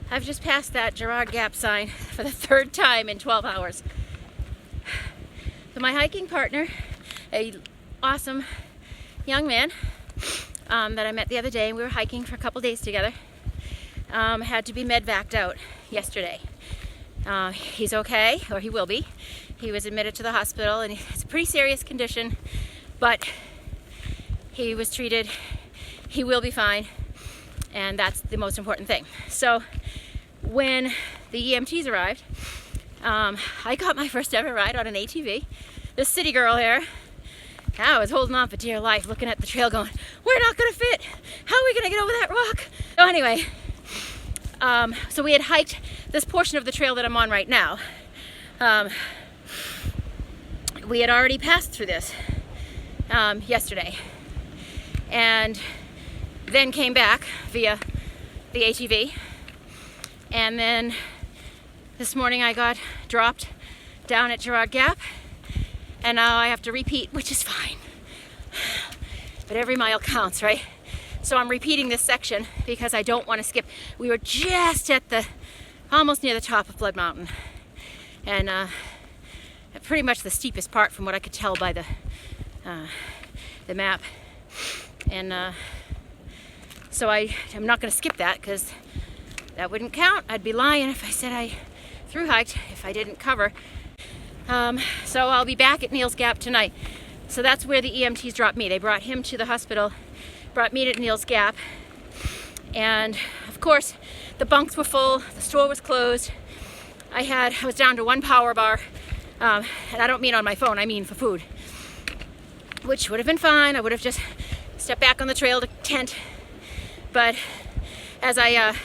I've just passed that Neel Gap sign for the third time in 12 hours. So my hiking partner, a awesome young man that I met the other day, and we were hiking for a couple days together, had to be medvaced out yesterday. He's okay, or he will be. He was admitted to the hospital, and it's a pretty serious condition, but he was treated. He will be fine, and that's the most important thing. So when the EMTs arrived, I got my first ever ride on an ATV. This city girl here, I was holding on for dear life, looking at the trail going, we're not gonna fit. How are we gonna get over that rock? So anyway, so we had hiked this portion of the trail that I'm on right now. We had already passed through this yesterday, and then came back via the ATV, and then this morning I got dropped down at Neel Gap, and now I have to repeat, which is fine, but every mile counts, right? So I'm repeating this section because I don't want to skip. We were just at almost near the top of Blood Mountain, and pretty much the steepest part from what I could tell by the map, and so I'm not going to skip that because that wouldn't count. I'd be lying if I said I through hiked if I didn't cover. So I'll be back at Neel Gap tonight. So that's where the EMTs dropped me. They brought him to the hospital, brought me to Neel Gap, and of course the bunks were full, the store was closed. I was down to one power bar, and I don't mean on my phone, I mean for food, which would have been fine. I would have just stepped back on the trail to tent, but as I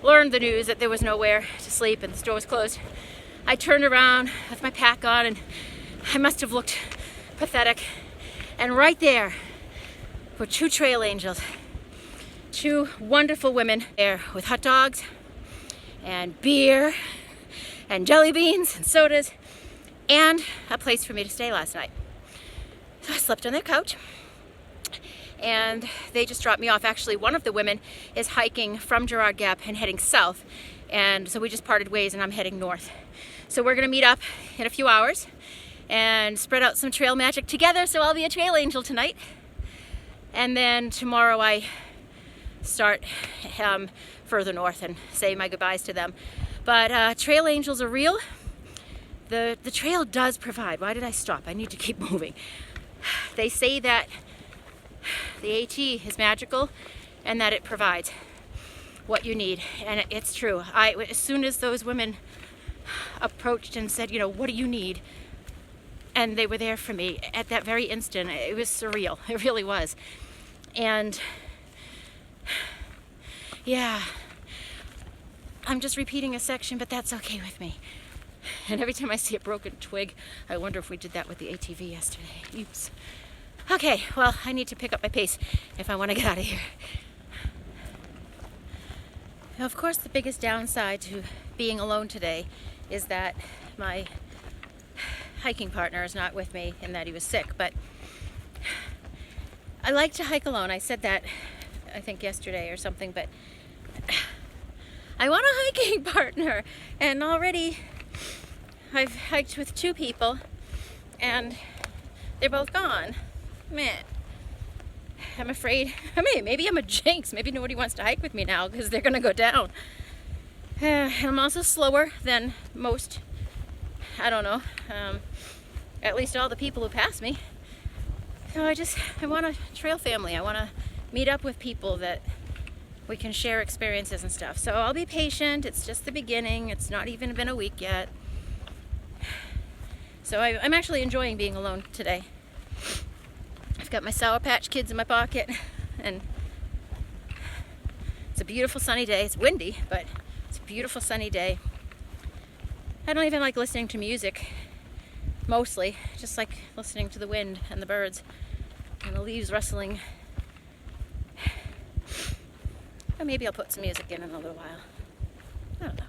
learned the news that there was nowhere to sleep and the store was closed, I turned around with my pack on, and I must have looked pathetic. And right there were two trail angels, two wonderful women there with hot dogs and beer and jelly beans and sodas and a place for me to stay last night. So I slept on their couch, and they just dropped me off. Actually, one of the women is hiking from Neel Gap and heading south, and so we just parted ways, and I'm heading north. So we're gonna meet up in a few hours and spread out some trail magic together. So I'll be a trail angel tonight, and then tomorrow I start further north and say my goodbyes to them. But trail angels are real. The trail does provide. Why did I stop? I need to keep moving. They say that the AT is magical and that it provides what you need, and it's true. As soon as those women approached and said, you know, what do you need? And they were there for me at that very instant. It was surreal. It really was. And yeah, I'm just repeating a section, but that's okay with me. And every time I see a broken twig, I wonder if we did that with the ATV yesterday. Oops. Okay, well, I need to pick up my pace if I want to get out of here. Now, of course, the biggest downside to being alone today is that my hiking partner is not with me and that he was sick, but I like to hike alone. I said that, I think, yesterday or something, but I want a hiking partner, and already I've hiked with two people and they're both gone. Man, I'm afraid, maybe I'm a jinx. Maybe nobody wants to hike with me now because they're gonna go down. I'm also slower than most, I don't know, at least all the people who pass me. So I want a trail family. I want to meet up with people that we can share experiences and stuff. So I'll be patient. It's just the beginning. It's not even been a week yet. So I'm actually enjoying being alone today. I've got my Sour Patch Kids in my pocket, and it's a beautiful sunny day. It's windy, but it's a beautiful sunny day. I don't even like listening to music, mostly. Just like listening to the wind and the birds and the leaves rustling. Or maybe I'll put some music in a little while. I don't know.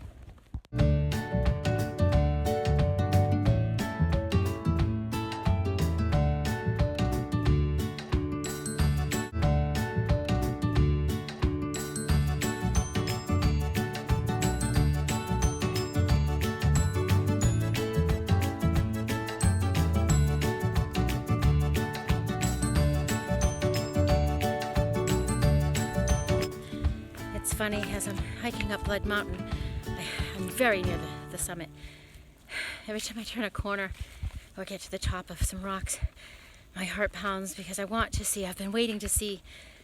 funny, as I'm hiking up Blood Mountain, I'm very near the summit. Every time I turn a corner or get to the top of some rocks, my heart pounds because I want to see, I've been waiting to see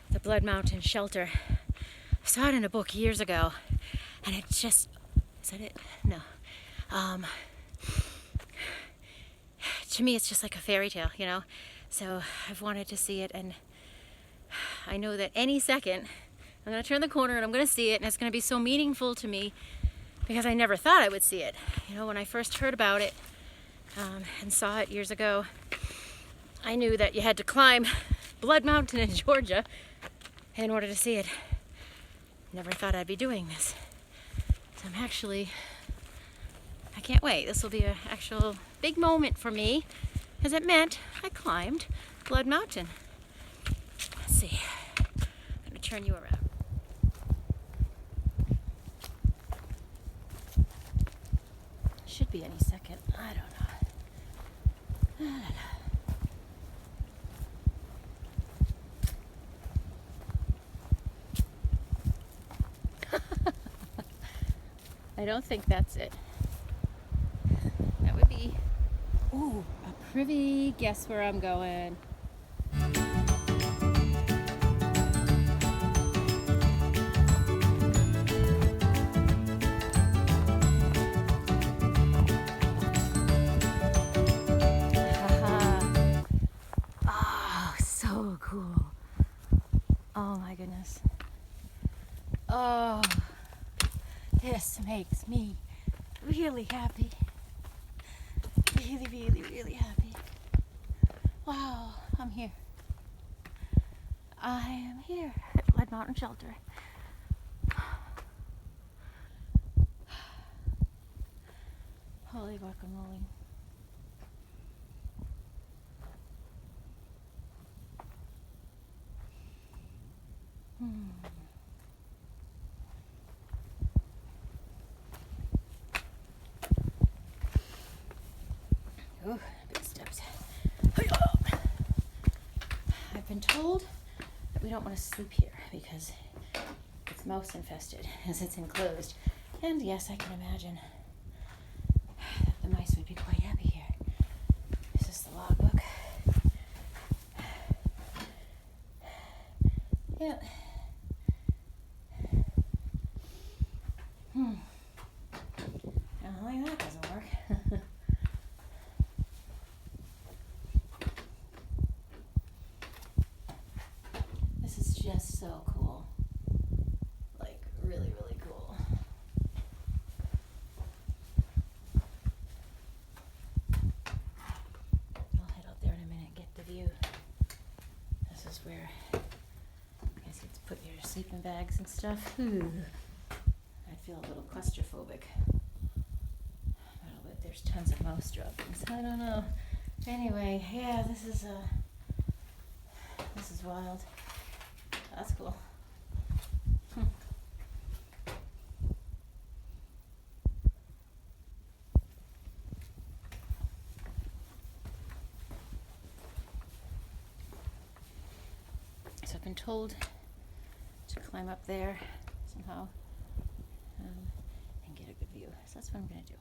the Blood Mountain shelter. I saw it in a book years ago, and it just, is that it? No. To me, it's just like a fairy tale, you know? So I've wanted to see it, and I know that any second I'm going to turn the corner and I'm going to see it, and it's going to be so meaningful to me because I never thought I would see it. You know, when I first heard about it and saw it years ago, I knew that you had to climb Blood Mountain in Georgia in order to see it. Never thought I'd be doing this. So I'm actually, I can't wait. This will be an actual big moment for me, because it meant I climbed Blood Mountain. Let's see. I'm going to turn you around. Should be any second. I don't know. I don't think that's it. That would be, ooh, a privy. Guess where I'm going? Oh, so cool. Oh my goodness. Oh. This makes me really happy. Really, really, really happy. Wow, I'm here. I am here at Blood Mountain Shelter. Holy guacamole. Ooh, big steps. I've been told that we don't want to sleep here because it's mouse infested as it's enclosed. And yes, I can imagine that the mice would be quite happy here. This is the logbook. Yeah. I don't think that doesn't work. This is just so cool. Like, really, really cool. I'll head out there in a minute and get the view. This is where I guess you put your sleeping bags and stuff. I feel a little claustrophobic. But there's tons of mouse droppings. I don't know. Anyway, yeah, this is wild. That's cool. So I've been told to climb up there somehow and get a good view. So that's what I'm going to do.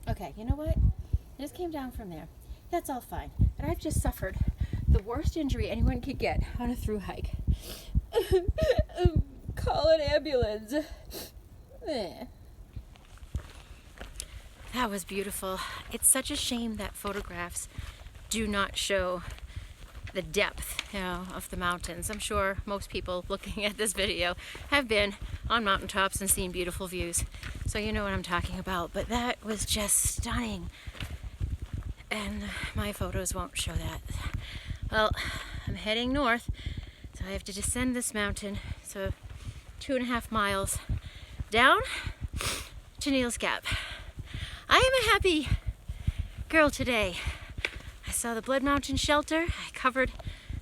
Okay, you know what? I just came down from there. That's all fine. But I've just suffered the worst injury anyone could get on a through hike. Call an ambulance. That was beautiful. It's such a shame that photographs do not show the depth, you know, of the mountains. I'm sure most people looking at this video have been on mountaintops and seen beautiful views, so you know what I'm talking about. But that was just stunning, and my photos won't show that. Well, I'm heading north, so I have to descend this mountain, so 2.5 miles down to Neel's Gap. I am a happy girl today. I saw the Blood Mountain shelter. I covered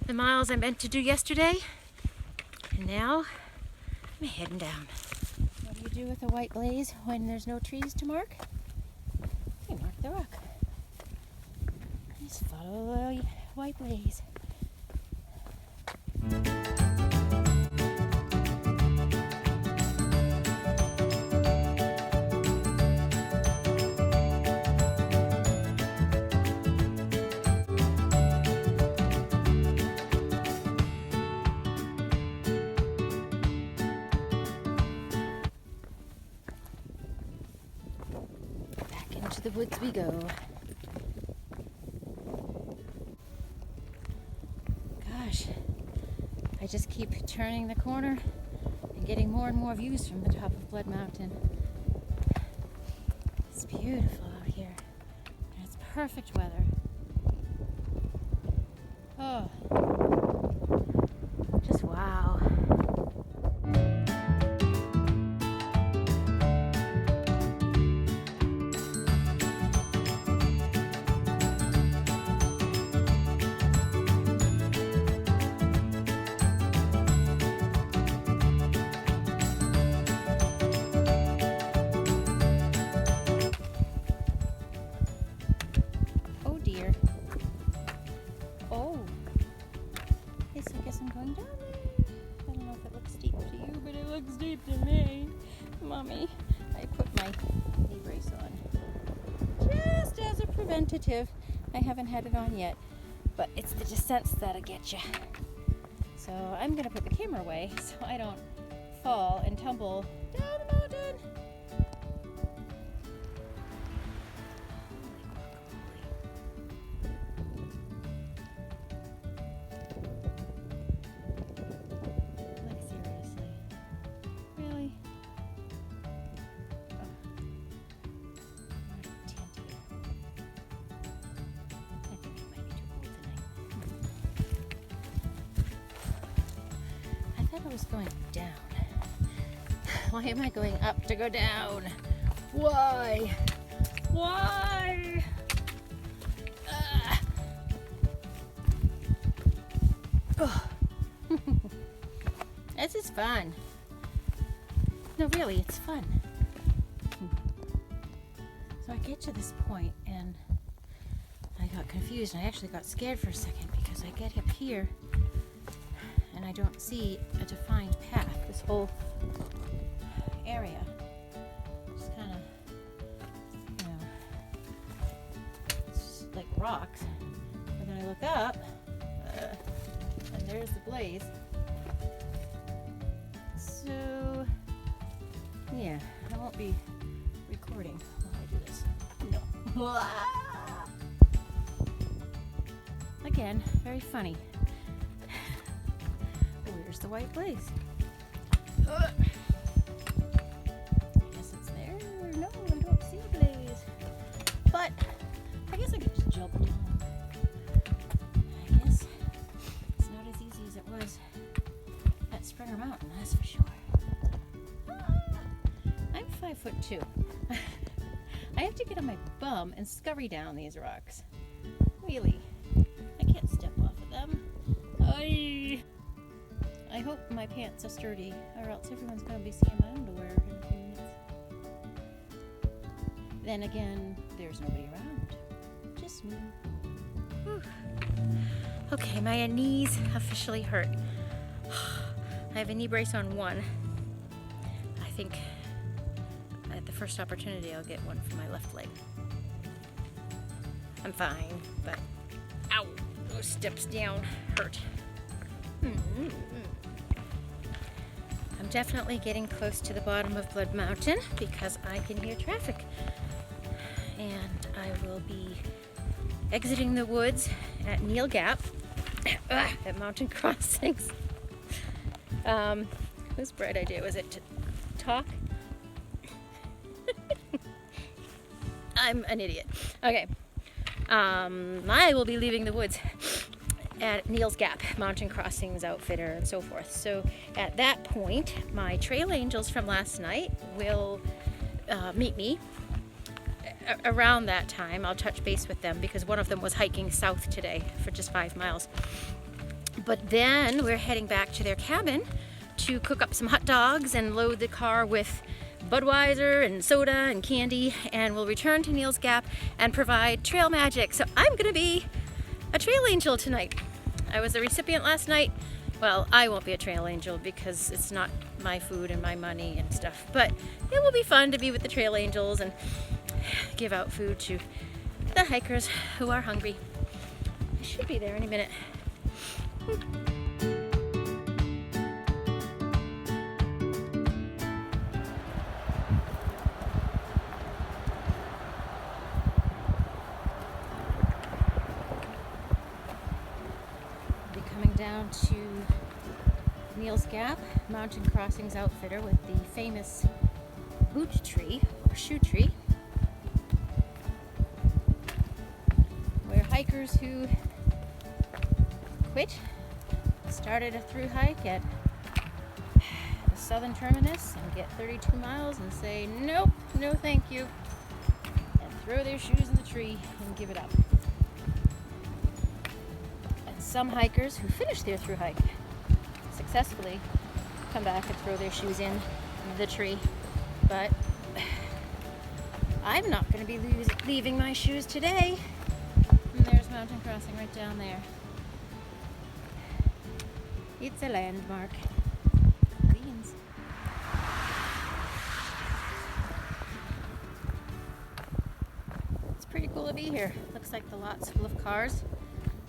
the miles I meant to do yesterday. And now I'm heading down. What do you do with a white blaze when there's no trees to mark? You mark the rock. Just follow the white blaze. Into the woods we go. Gosh, I just keep turning the corner and getting more and more views from the top of Blood Mountain. It's beautiful out here. And it's perfect weather. Oh, just wow. Deep to me. Mommy, I put my knee brace on just as a preventative. I haven't had it on yet, but it's the descents that'll get you. So I'm gonna put the camera away so I don't fall and tumble down the mountain. I was going down. Why am I going up to go down? Why? Why? Oh. This is fun. No, really, it's fun. So I get to this point and I got confused. I actually got scared for a second because I get up here and I don't see a defined path. This whole area just kind of, you know, it's like rocks. And then I look up, and there's the blaze. So, yeah, I won't be recording while I do this. No. Again, very funny. Where's the white blaze? I guess it's there. No, I don't see a blaze. But I guess I could just jump down. I guess it's not as easy as it was at Springer Mountain, that's for sure. I'm 5'2". I have to get on my bum and scurry down these rocks. Really. I can't step off of them. I hope my pants are sturdy, or else everyone's going to be seeing my underwear in a few minutes. Then again, there's nobody around. Just me. Whew. Okay, my knees officially hurt. I have a knee brace on one. I think at the first opportunity I'll get one for my left leg. I'm fine, but ow, those steps down hurt. I'm definitely getting close to the bottom of Blood Mountain because I can hear traffic. And I will be exiting the woods at Neel Gap at Mountain Crossings. Whose bright idea was it to talk? I'm an idiot. Okay. I will be leaving the woods at Neel's Gap, Mountain Crossings outfitter, and so forth. So at that point, my trail angels from last night will meet me around that time, I'll touch base with them because one of them was hiking south today for just 5 miles. But then we're heading back to their cabin to cook up some hot dogs and load the car with Budweiser and soda and candy, and we'll return to Neel's Gap and provide trail magic. So I'm gonna be a trail angel tonight. I was a recipient last night. Well, I won't be a trail angel because it's not my food and my money and stuff, but it will be fun to be with the trail angels and give out food to the hikers who are hungry. I should be there any minute. Down to Neel's Gap, Mountain Crossings outfitter with the famous boot tree or shoe tree, where hikers who quit started a through hike at the southern terminus and get 32 miles and say nope, no thank you, and throw their shoes in the tree and give it up. Some hikers who finish their through hike successfully come back and throw their shoes in the tree. But I'm not going to be leaving my shoes today. And there's Mountain Crossing right down there. It's a landmark. Beans. It's pretty cool to be here. Looks like the lot's full of cars.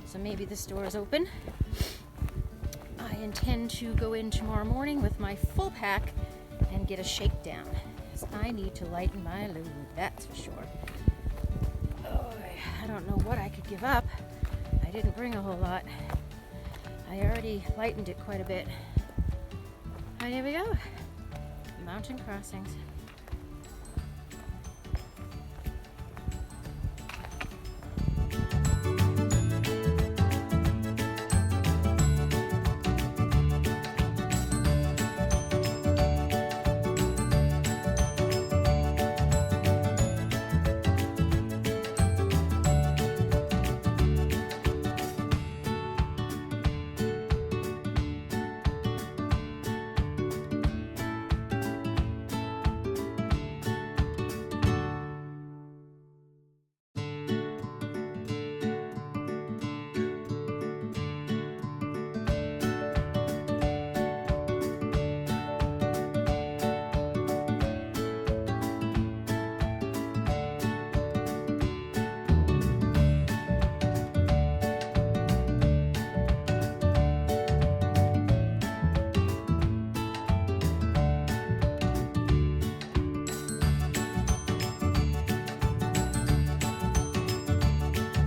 So maybe the store is open. I intend to go in tomorrow morning with my full pack and get a shakedown, because I need to lighten my load, that's for sure. Oh, I don't know what I could give up. I didn't bring a whole lot. I already lightened it quite a bit. And here we go. Mountain Crossings.